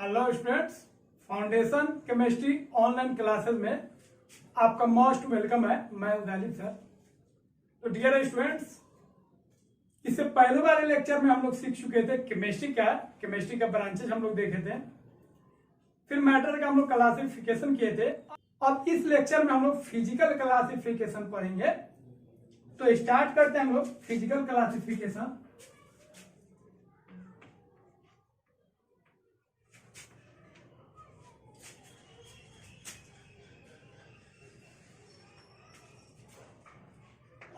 Hello students, foundation chemistry online classes में आपका most welcome है। मैं गालिब सर। तो डियर स्टूडेंट्स, इससे पहले वाले लेक्चर में हम लोग सीख चुके थे केमिस्ट्री क्या है, केमिस्ट्री का ब्रांचेस हम लोग देखे थे, फिर मैटर का हम लोग क्लासिफिकेशन किए थे। अब इस लेक्चर में हम लोग फिजिकल क्लासिफिकेशन पढ़ेंगे। तो स्टार्ट करते हैं हम लोग physical classification.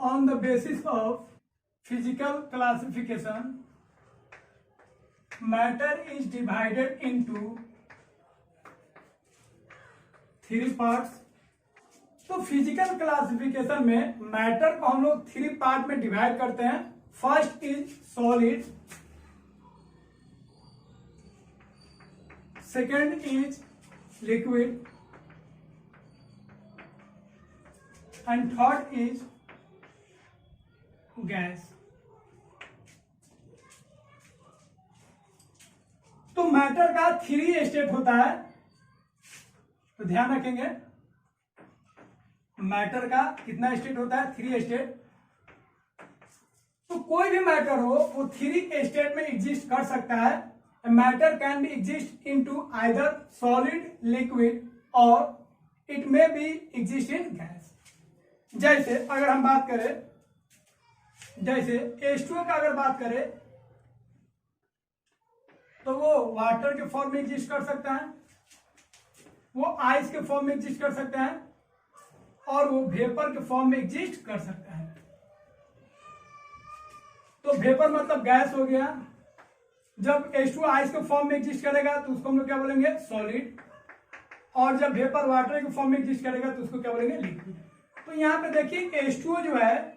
On the basis of physical classification, matter is divided into three parts. तो फिजिकल क्लासिफिकेशन में मैटर को हम लोग थ्री पार्ट में डिवाइड करते हैं। First is solid, second is liquid and third is gas. तो मैटर का थ्री स्टेट होता है, तो ध्यान रखेंगे मैटर का कितना स्टेट होता है, थ्री स्टेट। तो कोई भी मैटर हो वो थ्री स्टेट में एग्जिस्ट कर सकता है। Matter can be exist into either solid, liquid और it may be exist in gas. जैसे अगर हम बात करें, जैसे H2O का अगर बात करें तो वो वाटर के फॉर्म में एग्जिस्ट कर सकता है, वो आइस के फॉर्म में एग्जिस्ट कर सकता है और वो वेपर के फॉर्म में एग्जिस्ट कर सकता है। तो वेपर मतलब गैस हो गया। जब H2O आइस के फॉर्म में एग्जिस्ट करेगा तो उसको हम लोग क्या बोलेंगे, सॉलिड। और जब वेपर वाटर के फॉर्म में एग्जिस्ट करेगा तो उसको क्या बोलेंगे, लिक्विड। तो यहाँ पे देखिए H2O जो है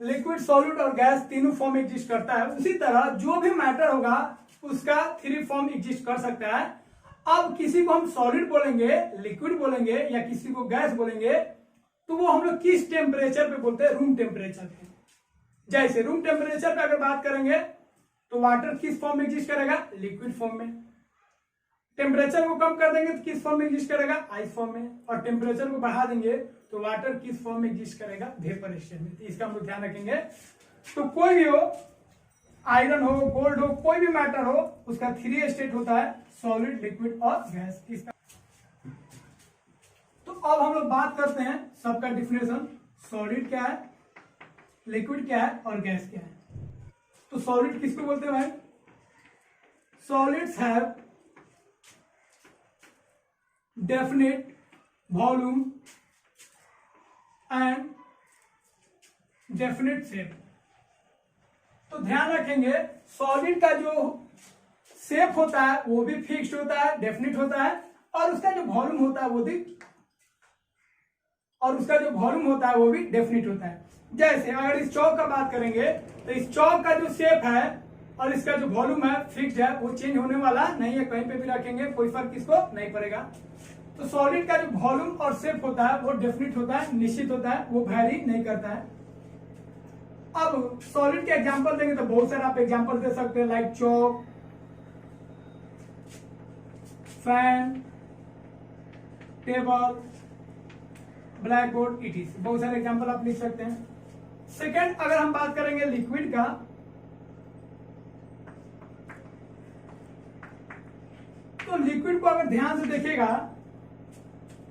लिक्विड, सॉलिड और गैस तीनों फॉर्म एग्जिस्ट करता है। उसी तरह जो भी मैटर होगा उसका थ्री फॉर्म एग्जिस्ट कर सकता है। अब किसी को हम सॉलिड बोलेंगे, लिक्विड बोलेंगे या किसी को गैस बोलेंगे तो वो हम लोग किस टेम्परेचर पे बोलते हैं, रूम टेम्परेचर पे। जैसे रूम टेम्परेचर पे अगर बात करेंगे तो वाटर किस फॉर्म में एग्जिस्ट करेगा, लिक्विड फॉर्म में। टेम्परेचर को कम कर देंगे तो किस फॉर्म में एग्जिस्ट करेगा, आइस फॉर्म में। और टेम्परेचर को बढ़ा देंगे तो वाटर किस फॉर्म में एग्जिस्ट करेगा, वेपर स्टेट में। तो इसका हम लोग ध्यान रखेंगे। तो कोई भी हो, आयरन हो, गोल्ड हो, कोई भी मैटर हो, उसका थ्री स्टेट होता है, सॉलिड, लिक्विड और गैस। इसका तो अब हम लोग बात करते हैं सबका डिफिनेशन। सॉलिड क्या है, लिक्विड क्या है और गैस क्या है। तो सॉलिड किसको बोलते हैं भाई, solids have definite volume and definite shape. तो ध्यान रखेंगे सॉलिड का जो शेप होता है वो भी फिक्स्ड होता है, डेफिनेट होता है, और उसका जो वॉल्यूम होता है वो भी डेफिनेट होता है। जैसे अगर इस चौक का बात करेंगे तो इस चौक का जो शेप है और इसका जो वॉल्यूम है फिक्स्ड है, वो चेंज होने वाला नहीं है। कहीं पे भी रखेंगे कोई फर्क इसको नहीं पड़ेगा। तो सॉलिड का जो वॉल्यूम और शेप होता है वो डेफिनेट होता है, निश्चित होता है, वो वैरी नहीं करता है। अब सॉलिड के एग्जांपल देंगे तो बहुत सारे आप एग्जांपल दे सकते हैं, like Chowk, fan, table, black board, it बहुत सारे एग्जांपल आप लिख सकते हैं। सेकेंड, अगर हम बात करेंगे लिक्विड का, तो लिक्विड को अगर ध्यान से देखिएगा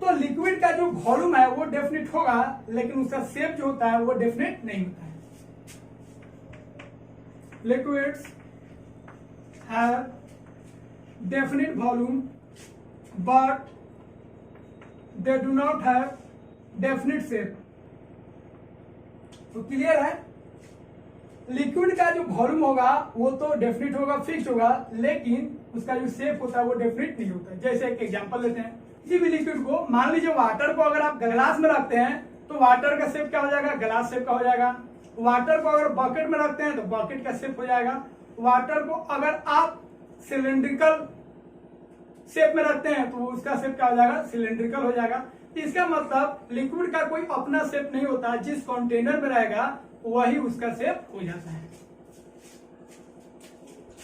तो लिक्विड का जो वॉल्यूम है वो डेफिनेट होगा, लेकिन उसका शेप जो होता है वो डेफिनेट नहीं होता है। Liquids have definite volume but they do not have definite shape. तो क्लियर है, लिक्विड का जो वॉल्यूम होगा वो तो डेफिनेट होगा, फिक्स्ड होगा, लेकिन उसका जो शेप होता है वो डेफिनेट नहीं होता है। जैसे एक एग्जांपल लेते हैं, किसी भी लिक्विड को, मान लीजिए वाटर को अगर आप ग्लास में रखते हैं तो वाटर का शेप क्या हो जाएगा, ग्लास शेप का हो जाएगा। वाटर को अगर बकेट में रखते हैं तो बकेट का शेप हो जाएगा। वाटर को अगर आप सिलेंड्रिकल शेप में रखते हैं तो उसका शेप क्या हो जाएगा, सिलेंड्रिकल हो जाएगा। इसका मतलब लिक्विड का कोई अपना शेप नहीं होता, जिस कंटेनर में रहेगा वही उसका शेप हो जाता है।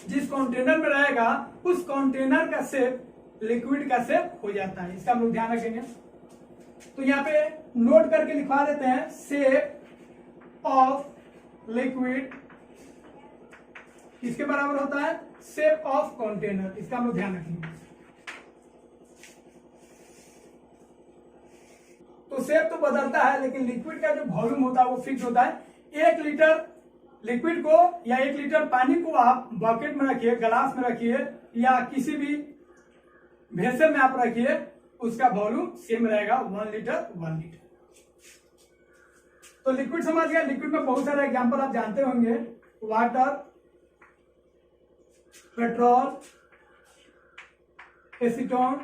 जिस कंटेनर में रहेगा उस कंटेनर का शेप लिक्विड का शेप हो जाता है। इसका हम लोग ध्यान रखेंगे। तो यहाँ पे नोट करके लिखवा देते हैं, शेप ऑफ लिक्विड किसके बराबर होता है, शेप ऑफ कंटेनर। इसका हम लोग ध्यान रखेंगे। तो शेप तो बदलता है लेकिन लिक्विड का जो वॉल्यूम होता है वो फिक्स होता है। 1 लीटर लिक्विड को या 1 लीटर पानी को आप बकेट में रखिए, गिलास में रखिए या किसी भी भेसल में आप रखिए, उसका वॉल्यूम सेम रहेगा 1 लीटर 1 लीटर। तो लिक्विड समझ गया। लिक्विड में बहुत सारे एग्जांपल आप जानते होंगे, वाटर, पेट्रोल, एसीटोन,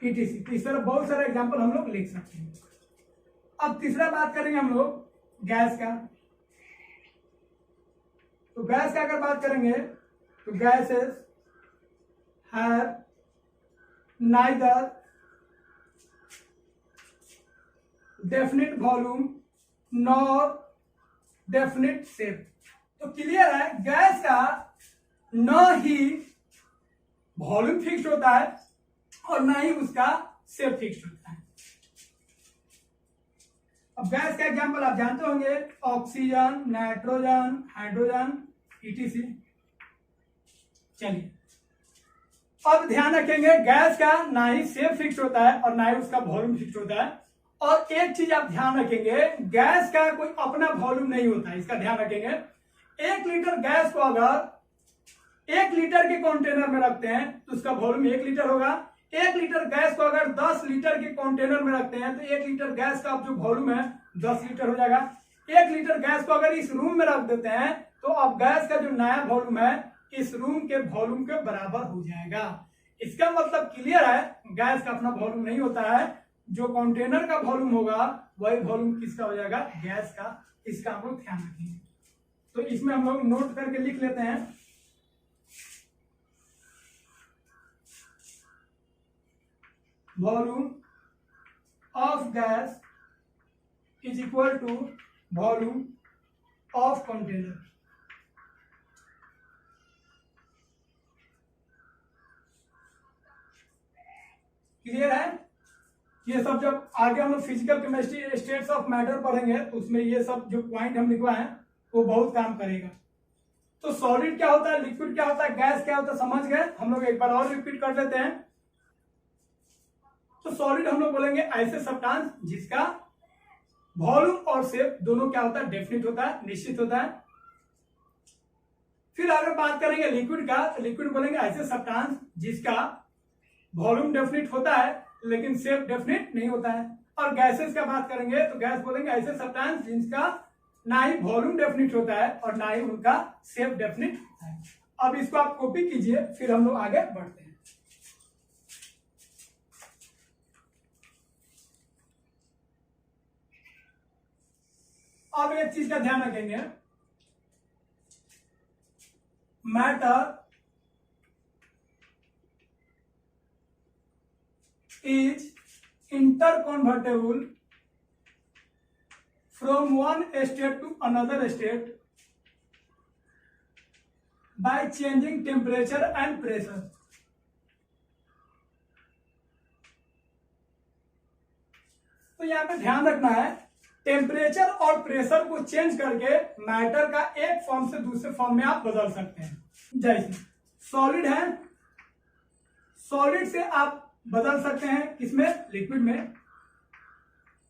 ईटीसी। इस तरह बहुत सारे एग्जांपल हम लोग लिख सकते हैं। अब तीसरा बात करेंगे हम लोग गैस का। तो गैस का अगर बात करेंगे तो gases have neither definite volume nor definite shape. तो क्लियर है, गैस का न ही वॉल्यूम फिक्स होता है और ना ही उसका शेप फिक्स होता है। अब गैस का एग्जांपल आप जानते होंगे, ऑक्सीजन, नाइट्रोजन, हाइड्रोजन, ईटीसी। चलिए अब ध्यान रखेंगे, गैस का ना ही शेप फिक्स होता है और ना ही उसका वॉल्यूम फिक्स होता है। और एक चीज आप ध्यान रखेंगे, गैस का कोई अपना वॉल्यूम नहीं होता है, इसका ध्यान रखेंगे। 1 लीटर गैस को अगर 1 लीटर के कंटेनर में रखते हैं तो उसका वॉल्यूम 1 लीटर होगा। 1 लीटर गैस को अगर 10 लीटर के कंटेनर में रखते हैं तो 1 लीटर गैस का जो वॉल्यूम है 10 लीटर हो जाएगा। 1 लीटर गैस को अगर इस रूम में रख देते हैं तो अब गैस का जो नया वॉल्यूम है इस रूम के वॉल्यूम के बराबर हो जाएगा। इसका मतलब क्लियर है, गैस का अपना वॉल्यूम नहीं होता है, जो कंटेनर का वॉल्यूम होगा वही वॉल्यूम किसका हो जाएगा, गैस का। इसका हम लोग ध्यान रखेंगे। तो इसमें हम लोग नोट करके लिख लेते हैं, volume of gas is equal to volume of container. Clear है। ये सब जब आगे हम लोग physical chemistry states of matter पढ़ेंगे तो उसमें ये सब जो पॉइंट हम लिखवाए हैं वो बहुत काम करेगा। तो सॉलिड क्या होता है, लिक्विड क्या होता है, गैस क्या होता है, समझ गए। हम लोग एक बार और रिपीट कर लेते हैं। तो सॉलिड हम लोग बोलेंगे ऐसे सब्सटेंस जिसका वॉल्यूम और शेप दोनों क्या होता है, डेफिनिट होता है, निश्चित होता है। फिर अगर बात करेंगे लिक्विड का, तो लिक्विड बोलेंगे ऐसे सब्सटेंस जिसका वॉल्यूम डेफिनिट होता है लेकिन शेप डेफिनिट नहीं होता है। और गैसेस का बात करेंगे तो गैस बोलेंगे ऐसे सब्सटेंस जिनका ना ही वॉल्यूम डेफिनिट होता है और ना ही उनका शेप डेफिनिट होता है। अब इसको आप कॉपी कीजिए, फिर हम लोग आगे बढ़ते हैं। अब एक चीज का ध्यान रखेंगे, matter is interconvertible from one state to another state by changing temperature and pressure। तो यहां पे ध्यान रखना है, टेम्परेचर और प्रेशर को चेंज करके मैटर का एक फॉर्म से दूसरे फॉर्म में आप बदल सकते हैं। जैसे सॉलिड है, सॉलिड से आप बदल सकते हैं किसमें, लिक्विड में।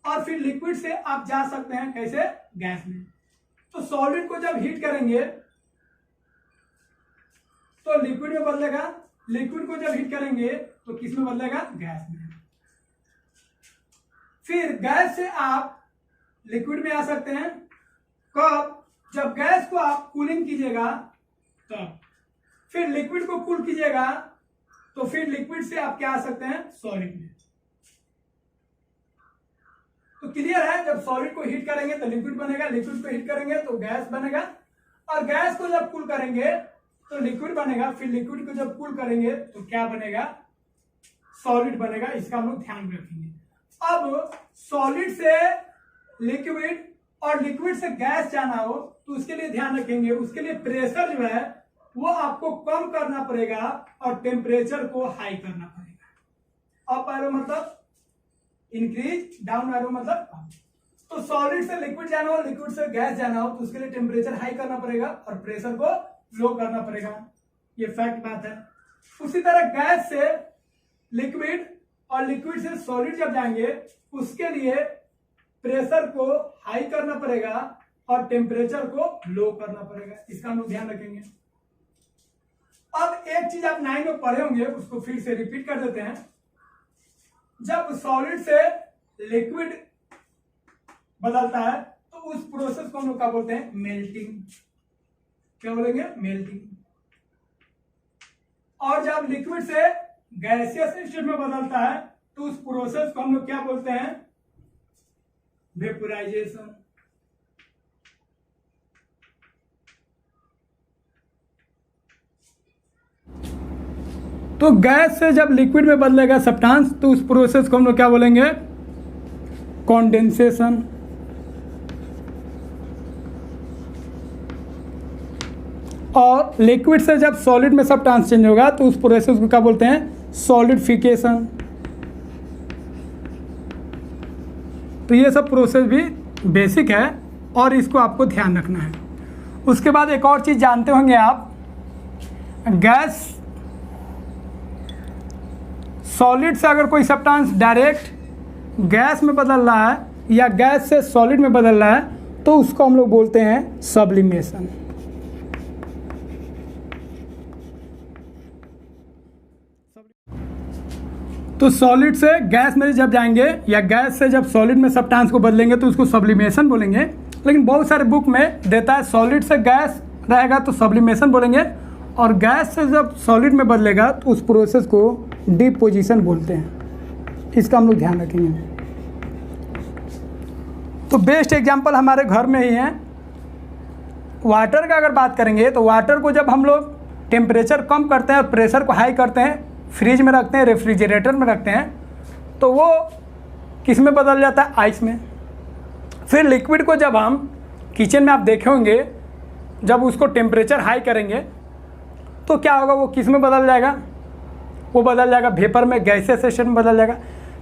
और फिर लिक्विड से आप जा सकते हैं कैसे, गैस में। तो सॉलिड को जब हीट करेंगे तो लिक्विड में बदलेगा, लिक्विड को जब हीट करेंगे तो किस में बदलेगा, गैस में। फिर गैस से आप लिक्विड में आ सकते हैं कब, जब गैस को आप कूलिंग कीजिएगा तब। फिर लिक्विड को कूल कीजिएगा तो फिर लिक्विड से आप क्या आ सकते हैं, सॉलिड में। तो क्लियर है, जब सॉलिड को हीट करेंगे तो लिक्विड बनेगा, लिक्विड को हीट करेंगे तो गैस बनेगा, और गैस को जब कूल करेंगे तो लिक्विड बनेगा, फिर लिक्विड को जब कूल करेंगे तो क्या बनेगा, सॉलिड बनेगा। इसका हम लोग ध्यान रखेंगे। अब सॉलिड से लिक्विड और लिक्विड से गैस जाना हो तो उसके लिए ध्यान रखेंगे, उसके लिए प्रेशर जो है वो आपको कम करना पड़ेगा और टेम्परेचर को हाई करना पड़ेगा। अप एरो मतलब इंक्रीज, डाउन एरो मतलब कम। तो सॉलिड से लिक्विड जाना हो, लिक्विड से गैस जाना हो, तो उसके लिए टेम्परेचर हाई करना पड़ेगा और प्रेशर को लो करना पड़ेगा। ये फैक्ट बात है। उसी तरह गैस से लिक्विड और लिक्विड से सॉलिड जब जाएंगे, उसके लिए प्रेशर को हाई करना पड़ेगा और टेम्परेचर को लो करना पड़ेगा। इसका हम लोग ध्यान रखेंगे। अब एक चीज आप 9 में पढ़े होंगे, उसको फिर से रिपीट कर देते हैं। जब सॉलिड से लिक्विड बदलता है तो उस प्रोसेस को हम लोग क्या बोलते हैं? मेल्टिंग। क्या बोलेंगे? मेल्टिंग। और जब लिक्विड से गैसियस स्टेट में बदलता है तो उस प्रोसेस को हम लोग क्या बोलते हैं? वेपोराइजेशन। तो गैस से जब लिक्विड में बदलेगा सब्सटेंस तो उस प्रोसेस को हम लोग क्या बोलेंगे? कॉन्डेंसेशन। और लिक्विड से जब सॉलिड में सब्सटेंस चेंज होगा तो उस प्रोसेस को क्या बोलते हैं? सॉलिडिफिकेशन। तो ये सब प्रोसेस भी बेसिक है और इसको आपको ध्यान रखना है। उसके बाद एक और चीज़ जानते होंगे आप, गैस सॉलिड से अगर कोई सब्सटेंस डायरेक्ट गैस में बदल रहा है या गैस से सॉलिड में बदल रहा है तो उसको हम लोग बोलते हैं सब्लिमेशन। तो सॉलिड से गैस में जब जाएंगे या गैस से जब सॉलिड में सब्सटेंस को बदलेंगे तो उसको सब्लिमेशन बोलेंगे। लेकिन बहुत सारे बुक में देता है सॉलिड से गैस रहेगा तो सब्लिमेशन बोलेंगे, और गैस से जब सॉलिड में बदलेगा तो उस प्रोसेस को डिपोजिशन बोलते हैं। इसका हम लोग ध्यान रखेंगे। तो बेस्ट एग्जांपल हमारे घर में ही है। वाटर का अगर बात करेंगे तो वाटर को जब हम लोग टेम्परेचर कम करते हैं और प्रेशर को हाई करते हैं, फ्रिज में रखते हैं, रेफ्रिजरेटर में रखते हैं, तो वो किस में बदल जाता है? आइस में। फिर लिक्विड को जब हम किचन में आप देखे होंगे, जब उसको टेम्परेचर हाई करेंगे तो क्या होगा? वो किस में बदल जाएगा? वो बदल जाएगा वेपर में, गैसियस स्टेट में बदल जाएगा।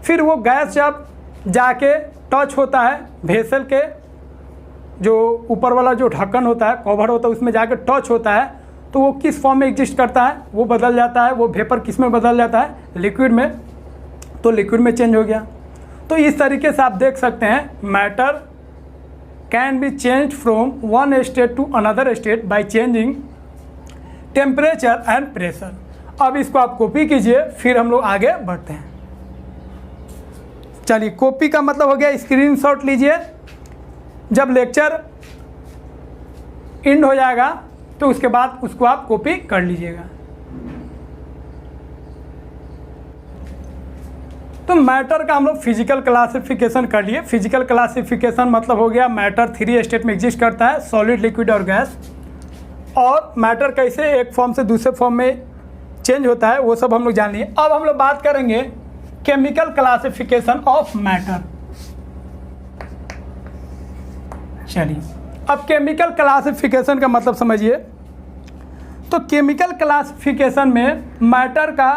फिर वो गैस जब जाके टच होता है वेसल के जो ऊपर वाला जो ढक्कन होता है, कवर होता है, उसमें जाके टच होता है तो वो किस फॉर्म में एग्जिस्ट करता है? वो बदल जाता है। वो वेपर किस में बदल जाता है? लिक्विड में। तो लिक्विड में चेंज हो गया। तो इस तरीके से आप देख सकते हैं matter can be change from one state to another state by changing temperature and pressure. अब इसको आप कॉपी कीजिए, फिर हम लोग आगे बढ़ते हैं। चलिए, कॉपी का मतलब हो गया स्क्रीनशॉट लीजिए। जब लेक्चर एंड हो जाएगा तो उसके बाद उसको आप कॉपी कर लीजिएगा। तो मैटर का हम लोग फिजिकल क्लासिफिकेशन कर लिए। फिजिकल क्लासिफिकेशन मतलब हो गया मैटर 3 स्टेट में एग्जिस्ट करता है, सॉलिड, लिक्विड और गैस। और मैटर कैसे एक फॉर्म से दूसरे फॉर्म में चेंज होता है वो सब हम लोग जान लिए। अब हम लोग बात करेंगे केमिकल क्लासिफिकेशन ऑफ मैटर। चलिए, अब केमिकल क्लासिफिकेशन का मतलब समझिए। तो केमिकल क्लासिफिकेशन में मैटर का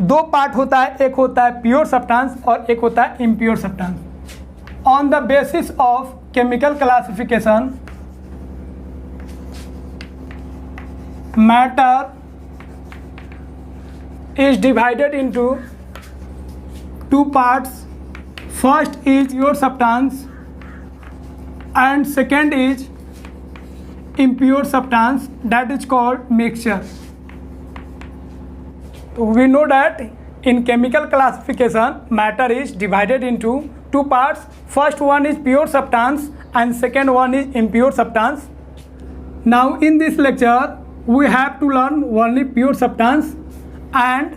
2 पार्ट होता है, एक होता है प्योर सब्सटेंस और एक होता है impure substance. On the basis of chemical classification matter is divided into 2 parts. First is pure substance and second is impure substance, that is called mixture. So we know that in chemical classification matter is divided into 2 parts. First one is pure substance and second one is impure substance. Now in this lecture we have to learn only pure substance, and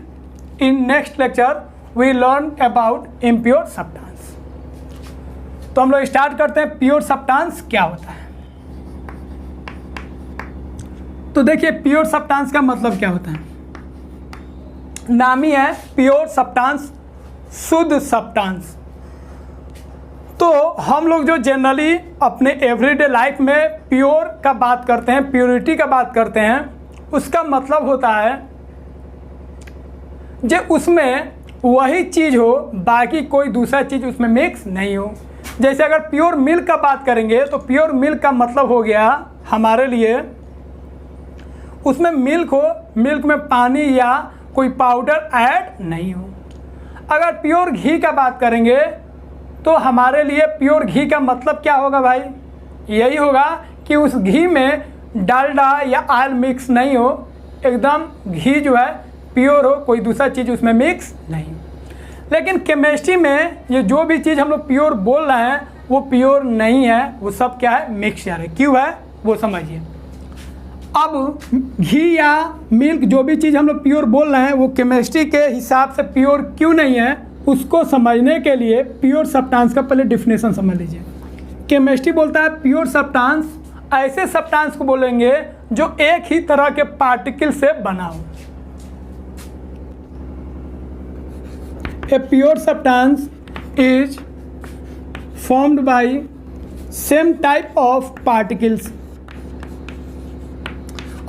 in next lecture we learn about impure substance. तो हम लोग start करते हैं pure substance क्या होता है। तो देखिए, प्योर सब्सटेंस का मतलब क्या होता है? नाम ही है प्योर सब्सटेंस, शुद्ध सब्सटेंस। तो हम लोग जो जनरली अपने एवरीडे लाइफ में प्योर का बात करते हैं, प्योरिटी का बात करते हैं, उसका मतलब होता है जो उसमें वही चीज़ हो, बाकी कोई दूसरा चीज़ उसमें मिक्स नहीं हो। जैसे अगर प्योर मिल्क का बात करेंगे तो प्योर मिल्क का मतलब हो गया हमारे लिए उसमें मिल्क हो, मिल्क में पानी या कोई पाउडर ऐड नहीं हो। अगर प्योर घी का बात करेंगे तो हमारे लिए प्योर घी का मतलब क्या होगा भाई? यही होगा कि उस घी में डालडा या ऑयल मिक्स नहीं हो, एकदम घी जो है प्योर हो, कोई दूसरा चीज़ उसमें मिक्स नहीं हो। लेकिन केमिस्ट्री में ये जो भी चीज़ हम लोग प्योर बोल रहे हैं वो प्योर नहीं है, वो सब क्या है? मिक्सचर है। क्यों है वो समझिए। अब घी या मिल्क जो भी चीज़ हम लोग प्योर बोल रहे हैं वो केमिस्ट्री के हिसाब से प्योर क्यों नहीं है, उसको समझने के लिए प्योर सब्सटेंस का पहले डिफिनेशन समझ लीजिए। केमिस्ट्री बोलता है प्योर सब्सटेंस ऐसे सब्सटेंस को बोलेंगे जो एक ही तरह के पार्टिकल से बना हो। A pure substance is formed by same type of particles.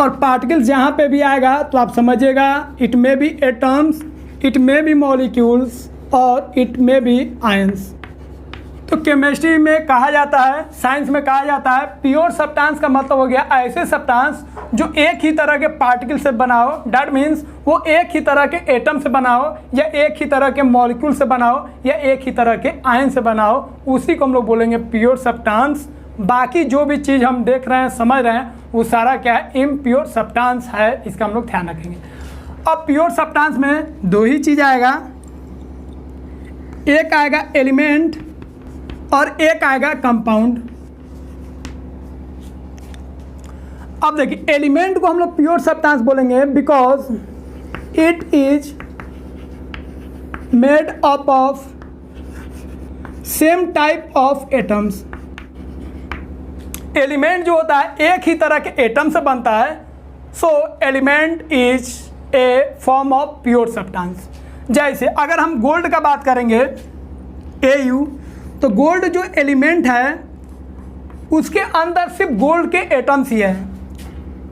और पार्टिकल्स जहाँ पे भी आएगा तो आप समझिएगा it may B atoms, it may B molecules और इट मे बी आयंस। तो केमिस्ट्री में कहा जाता है, साइंस में कहा जाता है प्योर सब्सटेंस का मतलब हो गया ऐसे सब्सटेंस जो एक ही तरह के पार्टिकल से बना हो। दैट मीन्स वो एक ही तरह के एटम से बना हो या एक ही तरह के मॉलिक्यूल से बना हो या एक ही तरह के आयन से बना हो, उसी को हम लोग बोलेंगे प्योर सब्सटेंस। बाकी जो भी चीज़ हम देख रहे हैं समझ रहे हैं वो सारा क्या है? इम्प्योर सब्सटेंस है। इसका हम लोग ध्यान रखेंगे। अब प्योर सब्सटेंस में दो ही चीज़ आएगा, एक आएगा एलिमेंट और एक आएगा कंपाउंड। अब देखिए एलिमेंट को हम लोग प्योर सब्सटेंस बोलेंगे because it is made up of same type of atoms. Element जो होता है एक ही तरह के एटम से बनता है, सो element is a form of pure substance. जैसे अगर हम गोल्ड का बात करेंगे Au, तो गोल्ड जो एलिमेंट है उसके अंदर सिर्फ गोल्ड के एटम्स ही है।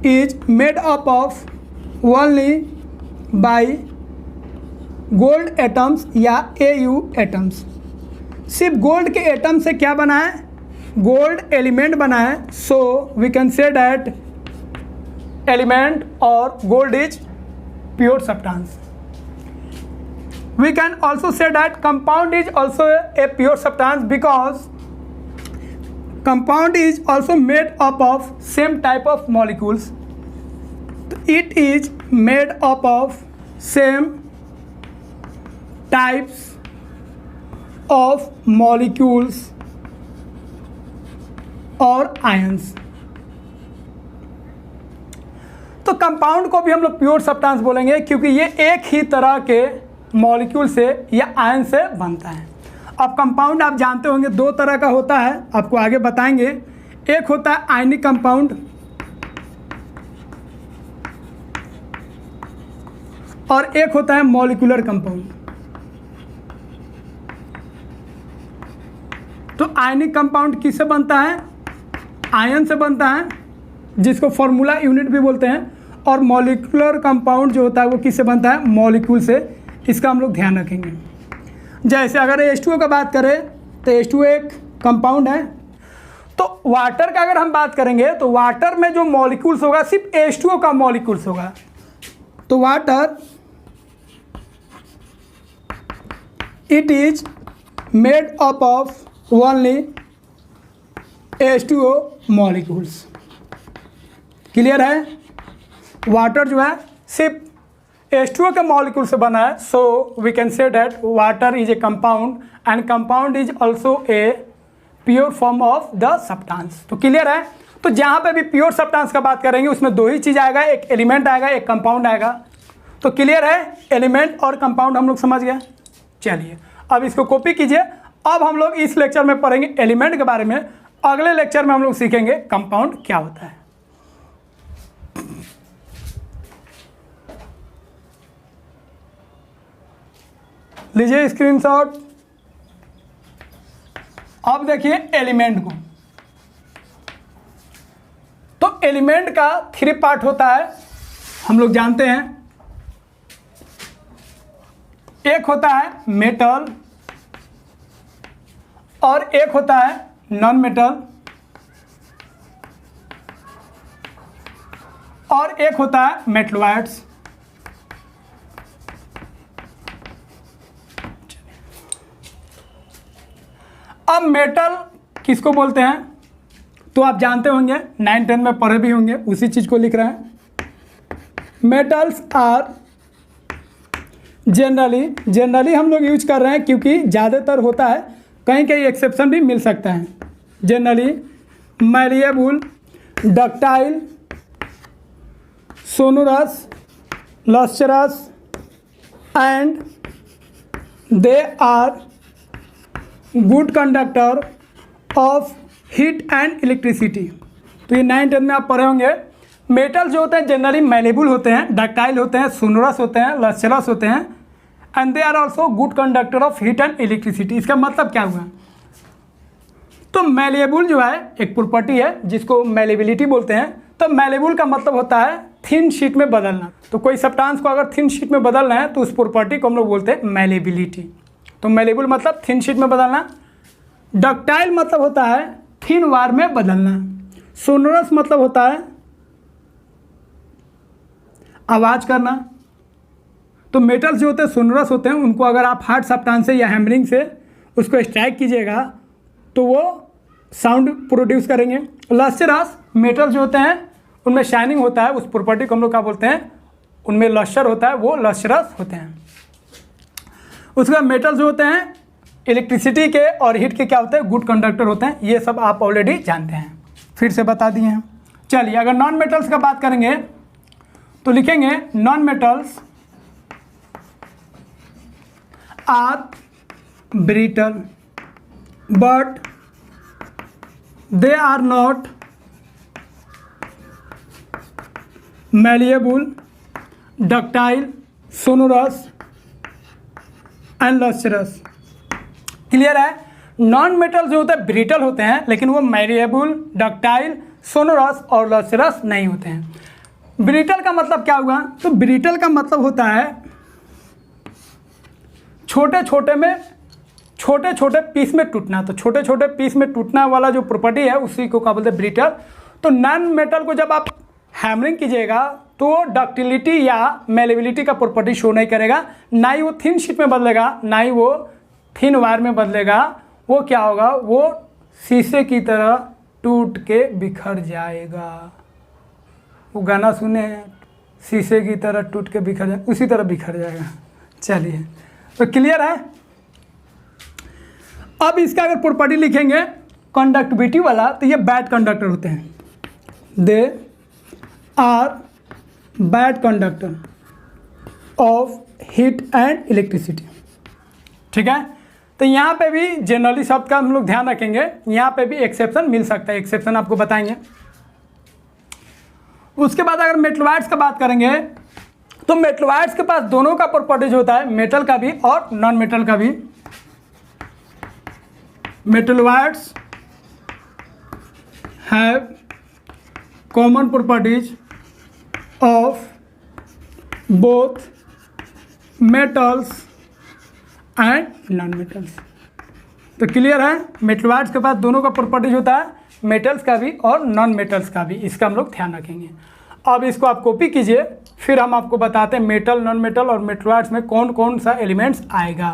Is made up of only by gold atoms या Au एटम्स। सिर्फ गोल्ड के एटम से क्या बना है? गोल्ड एलिमेंट बना है। So we can say that element और gold is pure substance. We can also say that compound is also a pure substance because compound is also made up of same type of molecules. It is made up of same types of molecules और ions. तो compound को भी हम लोग pure substance बोलेंगे क्योंकि ये एक ही तरह के मॉलिक्यूल से या आयन से बनता है। अब कंपाउंड आप जानते होंगे दो तरह का होता है, आपको आगे बताएंगे। एक होता है आयनिक कंपाउंड और एक होता है मॉलिक्यूलर कंपाउंड। तो आयनिक कंपाउंड किससे बनता है? आयन से बनता है, जिसको फॉर्मूला यूनिट भी बोलते हैं। और मॉलिक्यूलर कंपाउंड जो होता है वो किससे बनता है? मॉलिक्यूल से। इसका हम लोग ध्यान रखेंगे। जैसे अगर H2O का बात करें तो H2O एक कंपाउंड है। तो वाटर का अगर हम बात करेंगे तो वाटर में जो मॉलिक्यूल्स होगा सिर्फ H2O का मॉलिक्यूल्स होगा। तो water it is made up of only H2O molecules. Clear है? वाटर जो है सिर्फ H2O के मॉलिक्यूल से बना है। So we can say that water is a compound and compound is also a pure form of the substance. तो clear है? तो जहाँ पे भी प्योर सब्सटेंस का बात करेंगे उसमें दो ही चीज़ आएगा, एक एलिमेंट आएगा, एक कंपाउंड आएगा। तो क्लियर है? एलिमेंट और कंपाउंड हम लोग समझ गए। चलिए अब इसको कॉपी कीजिए। अब हम लोग इस लेक्चर में पढ़ेंगे एलिमेंट के बारे में, अगले लेक्चर में हम लोग सीखेंगे कंपाउंड क्या होता है। लीजिए स्क्रीनशॉट। अब देखिए एलिमेंट को। तो एलिमेंट का 3 पार्ट होता है। हम लोग जानते हैं एक होता है मेटल और एक होता है नॉन मेटल और एक होता है मेटलॉइड्स। अब मेटल किसको बोलते हैं तो आप जानते होंगे, 9-10 में पढ़े भी होंगे, उसी चीज को लिख रहे हैं। मेटल्स आर जनरली हम लोग यूज कर रहे हैं क्योंकि ज़्यादातर होता है, कहीं कहीं एक्सेप्शन भी मिल सकता है। Generally malleable, ductile, sonorous, lustrous and they are good conductor of heat and electricity. तो ये 9-10 में आप पढ़े होंगे। मेटल जो होते हैं जनरली मैलेबल होते हैं, डक्टाइल होते हैं, सोनोरस होते हैं, लस्टरस होते हैं and they are also good conductor of heat and electricity. इसका मतलब क्या हुआ? तो मैलेबल जो है एक प्रॉपर्टी है जिसको मैलेबिलिटी बोलते हैं। तो मैलेबल का मतलब होता है थिन शीट में बदलना। तो कोई सब्सटेंस को अगर थिन शीट में बदलना है तो उस प्रॉपर्टी को हम लोग बोलते हैं मैलेबिलिटी। तो मैलेबल मतलब थिन शीट में बदलना। डक्टाइल मतलब होता है थिन वार में बदलना। सोनोरस मतलब होता है आवाज करना। तो मेटल्स जो होते हैं सोनोरस होते हैं, उनको अगर आप हार्ड सब्सटेंस से या हैमरिंग से उसको स्ट्राइक कीजिएगा तो वो साउंड प्रोड्यूस करेंगे। लस्टरस मेटल जो होते हैं उनमें शाइनिंग होता है, उस प्रॉपर्टी को हम लोग क्या बोलते हैं, उनमें लस्टर होता है, वो लस्टरस होते हैं। उसके बाद मेटल जो होते हैं इलेक्ट्रिसिटी के और हीट के क्या होते हैं, गुड कंडक्टर होते हैं। ये सब आप ऑलरेडी जानते हैं, फिर से बता दिए हैं। चलिए अगर नॉन मेटल्स का बात करेंगे तो लिखेंगे non metals are brittle but they are not malleable, ductile, sonorous and lustrous. Clear है? नॉन मेटल जो होते हैं ब्रिटल होते हैं, लेकिन वो मैलिएबल, डक्टाइल, सोनोरस और लस्टरस नहीं होते हैं। ब्रिटल का मतलब क्या हुआ? तो ब्रिटल का मतलब होता है छोटे छोटे पीस में टूटना। तो छोटे छोटे पीस में टूटना वाला जो प्रॉपर्टी है उसी को क्या बोलते हैं, ब्रिटल। तो नॉन मेटल को जब आप हैमरिंग कीजिएगा तो डक्टिलिटी या मेलेबिलिटी का प्रॉपर्टी शो नहीं करेगा, ना ही वो थिन शीट में बदलेगा, ना ही वो थिन वायर में बदलेगा। वो क्या होगा, वो शीशे की तरह टूट के बिखर जाएगा। वो गाना सुने हैं, शीशे की तरह टूट के बिखर जाए, उसी तरह बिखर जाएगा। चलिए तो क्लियर है। अब इसका अगर प्रॉपर्टी लिखेंगे कंडक्टिविटी वाला, तो ये बैड कंडक्टर होते हैं। They are bad conductor of heat and electricity. ठीक है? तो यहाँ पे भी जनरली शब्द का हम लोग ध्यान रखेंगे, यहाँ पे भी एक्सेप्शन मिल सकता है, एक्सेप्शन आपको बताएंगे। उसके बाद अगर मेटलॉइड्स का बात करेंगे तो मेटलॉइड्स के पास दोनों का प्रॉपर्टीज होता है, मेटल का भी और नॉन मेटल का भी। Metalloids have common properties of both metals and non metals. तो क्लियर है? मेटलॉइड्स के पास दोनों का प्रॉपर्टीज होता है, मेटल्स का भी और नॉन मेटल्स का भी। इसका हम लोग ध्यान रखेंगे। अब इसको आप कॉपी कीजिए, फिर हम आपको बताते हैं मेटल, नॉन मेटल और मेटलॉइड्स में कौन कौन सा एलिमेंट्स आएगा।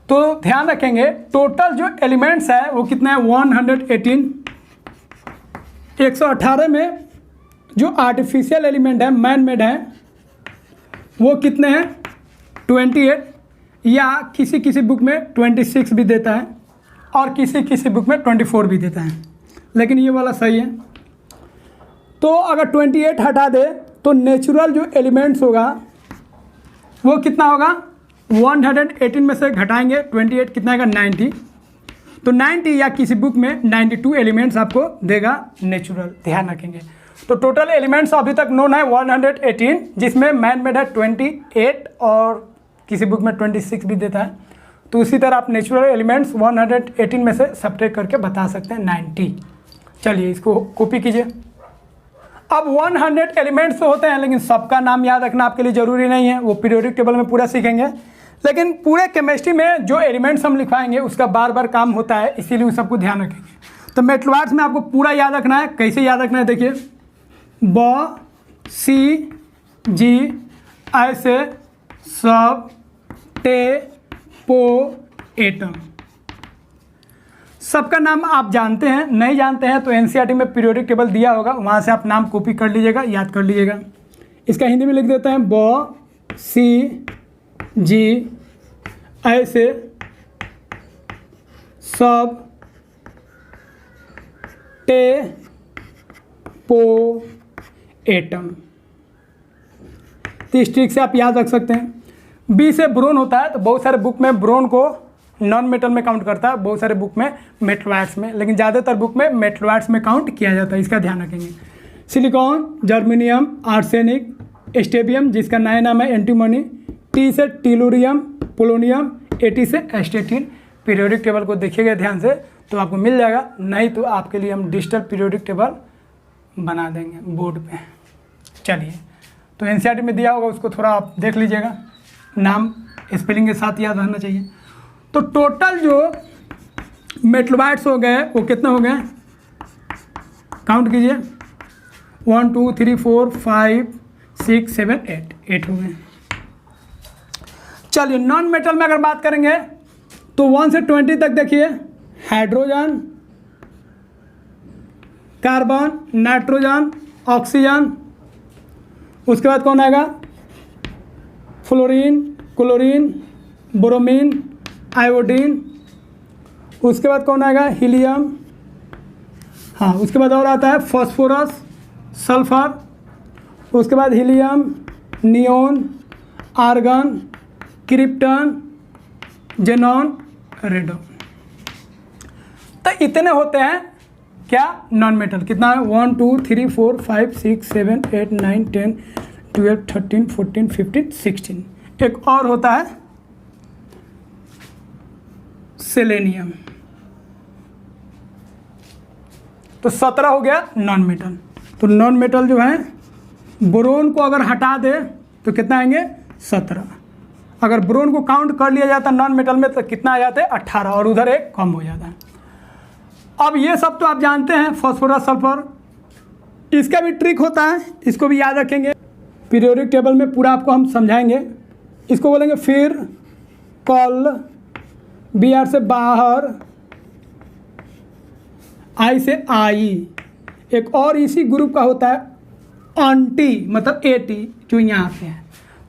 तो ध्यान रखेंगे टोटल जो एलिमेंट्स है वो कितने हैं, 118। 118 में जो आर्टिफिशियल एलिमेंट है, मैन मेड है, वो कितने हैं, 28, या किसी किसी बुक में 26 भी देता है और किसी किसी बुक में 24 भी देता है, लेकिन ये वाला सही है। तो अगर 28 हटा दे तो नेचुरल जो एलिमेंट्स होगा वो कितना होगा, 118 में से घटाएंगे 28 कितना आएगा, 90। तो 90 या किसी बुक में 92 एलिमेंट्स आपको देगा नेचुरल, ध्यान रखेंगे। तो टोटल एलिमेंट्स अभी तक नोन है 118, जिसमें मैन मेड है 28 और किसी बुक में 26 भी देता है। तो उसी तरह आप नेचुरल एलिमेंट्स 118 में से सब्ट्रैक्ट करके बता सकते हैं 90। चलिए इसको कॉपी कीजिए। अब 100 एलिमेंट्स तो होते हैं, लेकिन सबका नाम याद रखना आपके लिए ज़रूरी नहीं है, वो पीरियोडिक टेबल में पूरा सीखेंगे। लेकिन पूरे केमिस्ट्री में जो एलिमेंट्स हम लिखवाएंगे उसका बार बार काम होता है, इसीलिए उस सबको ध्यान रखेंगे। तो मेटलवार्ड्स में आपको पूरा याद रखना है। कैसे याद रखना है देखिए, ब सी जी ऐसे सब टे पो एटम, सबका नाम आप जानते हैं। नहीं जानते हैं तो एनसीईआरटी में पीरियोडिक टेबल दिया होगा, वहाँ से आप नाम कॉपी कर लीजिएगा, याद कर लीजिएगा। इसका हिंदी में लिख देते हैं, ब सी जी ऐसे सब टे पो एटम। तो इस ट्रिक से आप याद रख सकते हैं। बी से ब्रोन होता है, तो बहुत सारे बुक में ब्रोन को नॉन मेटल में काउंट करता है, बहुत सारे बुक में मेटलवाइड्स में, लेकिन ज़्यादातर बुक में मेटलवाइड्स में काउंट किया जाता है, इसका ध्यान रखेंगे। सिलिकॉन, जर्मेनियम, आर्सेनिक, स्टेबियम जिसका नया नाम है एंटीमनी, टी से टिलूरियम, पोलोनियम, एटी से एस्टेटिन। पीरियोडिक टेबल को देखिएगा ध्यान से तो आपको मिल जाएगा, नहीं तो आपके लिए हम डिजिटल पीरियोडिक टेबल बना देंगे बोर्ड पे। चलिए, तो एनसीईआरटी में दिया होगा, उसको थोड़ा आप देख लीजिएगा, नाम स्पेलिंग के साथ याद रहना चाहिए। तो टोटल जो मेटलवाइड्स हो गए वो कितने हो गए, काउंट कीजिए, 1 2 3 4 5 6 7 8 हो गए। चलिए, नॉन मेटल में अगर बात करेंगे तो 1 से 20 तक देखिए, हाइड्रोजन, कार्बन, नाइट्रोजन, ऑक्सीजन, उसके बाद कौन आएगा, फ्लोरीन, क्लोरीन, ब्रोमीन, आयोडीन, उसके बाद कौन आएगा, हीलियम, हाँ उसके बाद और आता है फॉस्फोरस, सल्फर, उसके बाद helium, neon, argon, krypton, xenon, radon. तो इतने होते हैं क्या, नॉन मेटल। कितना है, 1 2 3 4 5 6 7 8 9 10 12 13 14 15 16। एक और होता है सेलेनियम। तो 17 हो गया नॉन मेटल। तो नॉन मेटल जो है, बोरोन को अगर हटा दे तो कितना आएंगे, 17। अगर बोरोन को काउंट कर लिया जाता नॉन मेटल में तो कितना आ जाता है, 18, और उधर एक कम हो जाता है। अब ये सब तो आप जानते हैं, फास्फोरस, सल्फर, इसका भी ट्रिक होता है, इसको भी याद रखेंगे। पीरियोडिक टेबल में पूरा आपको हम समझाएंगे। इसको बोलेंगे फिर कल, बी आर से बाहर, आई से आई। एक और इसी ग्रुप का होता है एंटी, मतलब एटी, जो यहाँ पे है।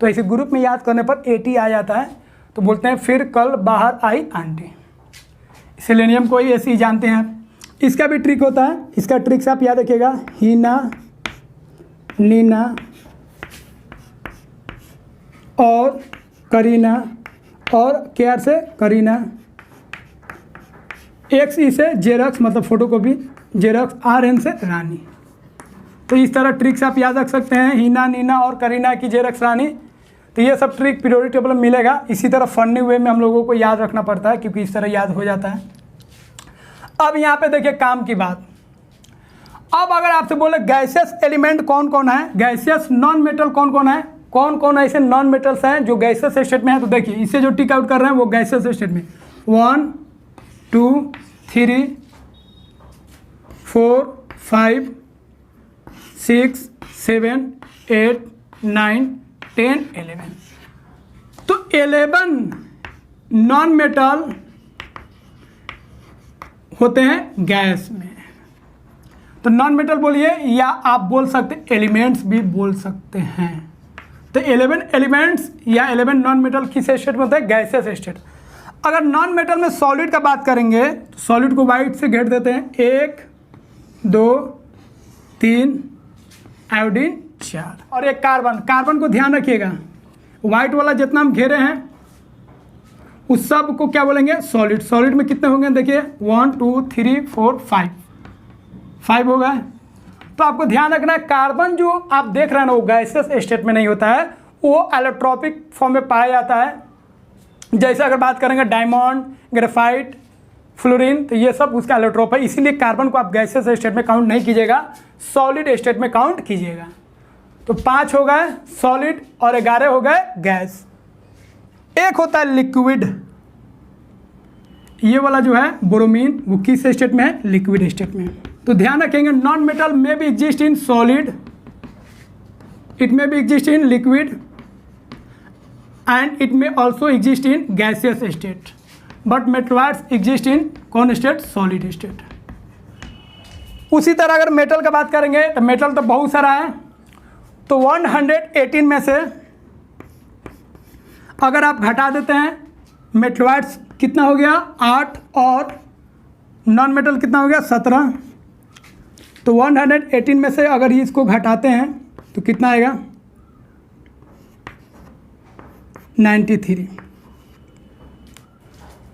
तो ऐसे ग्रुप में याद करने पर एटी आ जाता है, तो बोलते हैं फिर कल, बाहर, आई, एंटी। सेलेनियम को ऐसे ही जानते हैं आप। इसका भी ट्रिक होता है, इसका ट्रिक से आप याद रखिएगा, हीना, नीना और करीना, और केयर से करीना, एक्स ई से जेरक्स मतलब फोटोकॉपी, जेरक्स, आर एन से रानी। तो इस तरह ट्रिक से आप याद रख सकते हैं, हीना, नीना और करीना की जेरक्स, रानी। तो ये सब ट्रिक पीरियोडिक टेबल में मिलेगा। इसी तरह फनी वे में हम लोगों को याद रखना पड़ता है, क्योंकि इस तरह याद हो जाता है। अब यहाँ पे देखिए काम की बात। अब अगर आपसे बोले गैसियस एलिमेंट कौन कौन है, गैसियस नॉन मेटल कौन कौन है, कौन कौन ऐसे नॉन मेटल्स हैं जो गैसियस स्टेट में है, तो देखिए इससे जो टिक आउट कर रहे हैं वो गैसियस स्टेट में 1 2 3 4 5 6 7 8 9 10 11। तो 11 नॉन मेटल होते हैं गैस में। तो नॉन मेटल बोलिए, या आप बोल सकते एलिमेंट्स भी बोल सकते हैं। तो 11 एलिमेंट्स या 11 नॉन मेटल किस स्टेट में होते हैं, गैसियस स्टेट। अगर नॉन मेटल में सॉलिड का बात करेंगे तो सॉलिड को वाइट से घेर देते हैं, 1 2 3 आयोडीन 4, और एक कार्बन। कार्बन को ध्यान रखिएगा, वाइट वाला जितना हम घेरे हैं उस सब को क्या बोलेंगे, सॉलिड। सॉलिड में कितने होंगे देखिए, 1 2 3 4 5 होगा। तो आपको ध्यान रखना है, कार्बन जो आप देख रहे हैं ना वो गैसियस स्टेट में नहीं होता है, वो एलोट्रोपिक फॉर्म में पाया जाता है। जैसे अगर बात करेंगे डायमंड, ग्रेफाइट, फ्लोरीन, तो ये सब उसका एलोट्रोप है। इसीलिए कार्बन को आप गैसेस स्टेट में काउंट नहीं कीजिएगा, सॉलिड स्टेट में काउंट कीजिएगा। तो 5 हो गए सॉलिड और 11 हो गए गैस। एक होता है लिक्विड, ये वाला जो है ब्रोमीन, वो किस स्टेट में है? लिक्विड स्टेट में। तो ध्यान रखेंगे, नॉन मेटल में भी एग्जिस्ट इन सॉलिड, इट में भी exist in liquid and it may also exist in gaseous state, but metalloids exist in कौन स्टेट? Solid state. उसी तरह अगर मेटल का बात करेंगे तो मेटल तो बहुत सारा है। तो 118 में से अगर आप घटा देते हैं, मेटलॉइड्स कितना हो गया? 8 और नॉन मेटल कितना हो गया? 17। तो 118 में से अगर इसको घटाते हैं तो कितना आएगा? 93।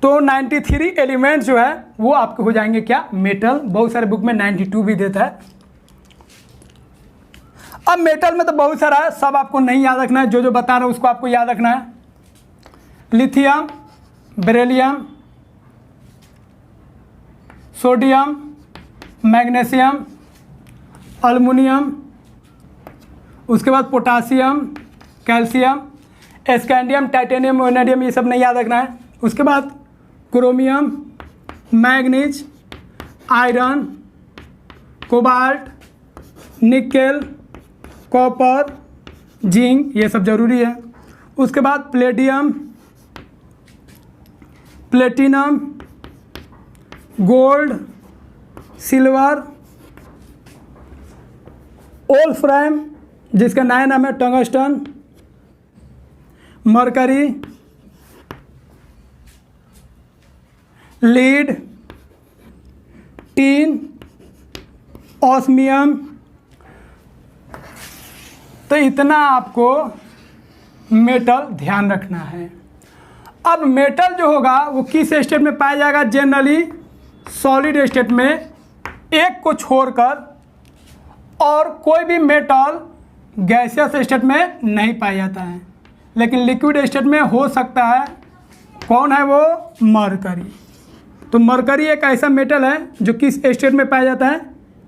तो 93 एलिमेंट्स जो है वो आपके हो जाएंगे क्या? मेटल। बहुत सारे बुक में 92 भी देता है। अब मेटल में तो बहुत सारा है, सब आपको नहीं याद रखना है, जो जो बता रहा हूँ उसको आपको याद रखना है। Lithium, beryllium, sodium, magnesium, aluminium, उसके बाद potassium, calcium, scandium, titanium, vanadium, ये सब नहीं याद रखना है। उसके बाद chromium, manganese, iron, cobalt, nickel, copper, zinc, ये सब जरूरी है। उसके बाद प्लेटियम, प्लेटिनम, गोल्ड, सिल्वर, वोल्फ्राम जिसका नया नाम है tungsten, mercury, lead, tin, osmium. तो इतना आपको मेटल ध्यान रखना है। अब मेटल जो होगा वो किस स्टेट में पाया जाएगा? जनरली सॉलिड स्टेट में, एक को छोड़कर, और कोई भी मेटल गैसियस स्टेट में नहीं पाया जाता है। लेकिन लिक्विड स्टेट में हो सकता है। कौन है वो? मरकरी। तो मरकरी एक ऐसा मेटल है जो किस स्टेट में पाया जाता है?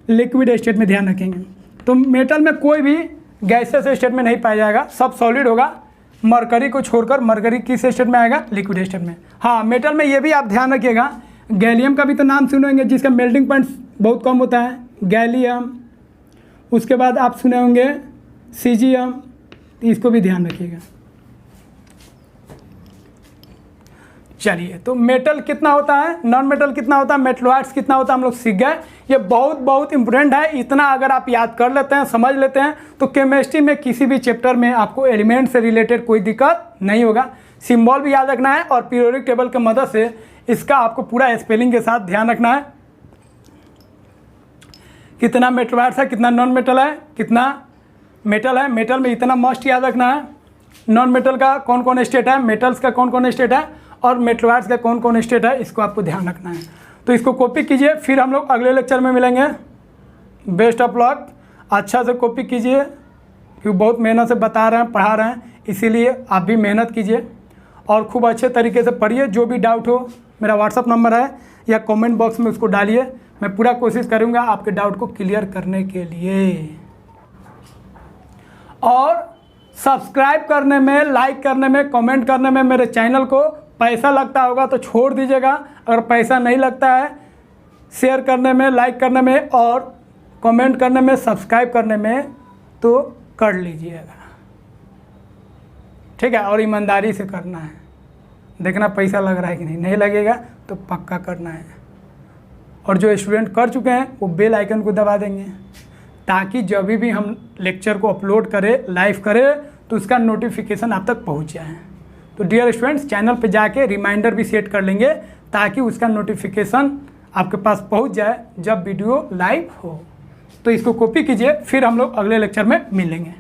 लिक्विड स्टेट में। ध्यान रखेंगे। तो मेटल में कोई भी गैसियस स्टेट में नहीं पाया जाएगा, सब सॉलिड होगा। मरकरी को छोड़कर। मरकरी किस स्टेट में आएगा? लिक्विड स्टेट में। हाँ, मेटल में ये भी आप ध्यान रखिएगा, गैलियम का भी तो नाम सुनेंगे जिसका मेल्टिंग पॉइंट बहुत कम होता है, गैलियम। उसके बाद आप सुने होंगे सीजियम, इसको भी ध्यान रखिएगा। चलिए, तो मेटल कितना होता है, नॉन मेटल कितना होता है, मेटलॉइड्स कितना होता है, हम लोग सीख गए। ये बहुत बहुत इंपॉर्टेंट है। इतना अगर आप याद कर लेते हैं, समझ लेते हैं, तो केमिस्ट्री में किसी भी चैप्टर में आपको एलिमेंट से रिलेटेड कोई दिक्कत नहीं होगा। सिंबल भी याद रखना है और पीरियोडिक टेबल की मदद से इसका आपको पूरा स्पेलिंग के साथ ध्यान रखना है। कितना मेटलॉइड्स है, कितना नॉन मेटल है, कितना मेटल है। मेटल में इतना मस्ट याद रखना है। नॉन मेटल का कौन कौन स्टेट है, मेटल्स का कौन कौन स्टेट है, और मेटलॉइड्स का कौन कौन स्टेट है, इसको आपको ध्यान रखना है। तो इसको कॉपी कीजिए, फिर हम लोग अगले लेक्चर में मिलेंगे। Best of luck. अच्छा से कॉपी कीजिए, क्योंकि बहुत मेहनत से बता रहे हैं, पढ़ा रहे हैं, इसीलिए आप भी मेहनत कीजिए और खूब अच्छे तरीके से पढ़िए। जो भी डाउट हो, मेरा व्हाट्सअप नंबर है या कमेंट बॉक्स में उसको डालिए। मैं पूरा कोशिश करूँगा आपके डाउट को क्लियर करने के लिए। और सब्सक्राइब करने में, लाइक करने में, कमेंट करने में मेरे चैनल को पैसा लगता होगा तो छोड़ दीजिएगा। अगर पैसा नहीं लगता है, शेयर करने में, लाइक करने में और कमेंट करने में, सब्सक्राइब करने में, तो कर लीजिएगा। ठीक है, और ईमानदारी से करना है। देखना पैसा लग रहा है कि नहीं, नहीं लगेगा तो पक्का करना है। और जो स्टूडेंट कर चुके हैं वो बेल आइकन को दबा देंगे, ताकि जब भी हम लेक्चर को अपलोड करें, लाइव करें, तो उसका नोटिफिकेशन आप तक पहुंच जाए। तो डियर स्टूडेंट्स, चैनल पे जाके रिमाइंडर भी सेट कर लेंगे, ताकि उसका नोटिफिकेशन आपके पास पहुंच जाए जब वीडियो लाइव हो। तो इसको कॉपी कीजिए, फिर हम लोग अगले लेक्चर में मिलेंगे।